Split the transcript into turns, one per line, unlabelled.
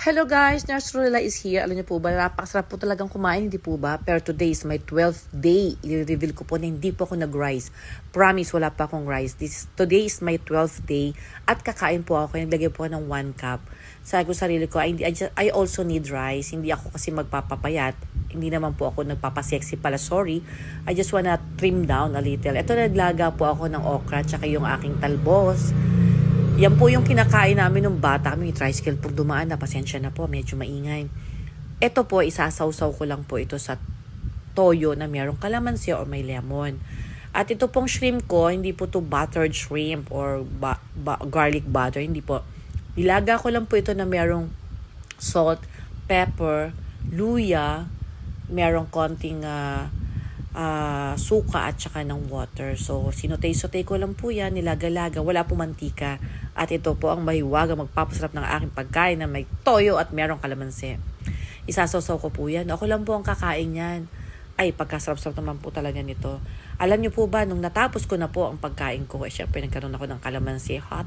Hello guys, Nurse Rula is here. Alam niyo po ba, napakasarap po talagang kumain, hindi po ba? Pero today is my 12th day. I-reveal ko po na hindi po ako nag-rice. Promise, wala pa akong rice. Today is my 12th day. At kakain po ako, naglagay po ako ng 1 cup. Sabi ko sarili ko, I also need rice. Hindi ako kasi magpapapayat. Hindi naman po ako nagpapasexy pala, sorry. I just wanna trim down a little. Ito, naglaga po ako ng okra, tsaka yung aking talbos. Yan po yung kinakain namin nung bata kami. Tricycle po dumaan na. Pasensya na po. Medyo maingay. Ito po, isasawsaw ko lang po ito sa toyo na mayroong kalamansi or may lemon. At ito pong shrimp ko, hindi po to buttered shrimp or garlic butter. Hindi po. Nilaga ko lang po ito na mayroong salt, pepper, luya, mayroong konting suka at saka ng water. So, sinutay-sutay ko lang po yan, nilaga-laga, wala po mantika. At ito po ang mahiwaga magpapasarap ng aking pagkain na may toyo at merong kalamansi. Isasawsaw ko po yan. Ako lang po ang kakain yan. Ay, pagkasarap-sarap naman po talaga nito. Alam niyo po ba, nung natapos ko na po ang pagkain ko, syempre nagkaroon ako ng kalamansi hot.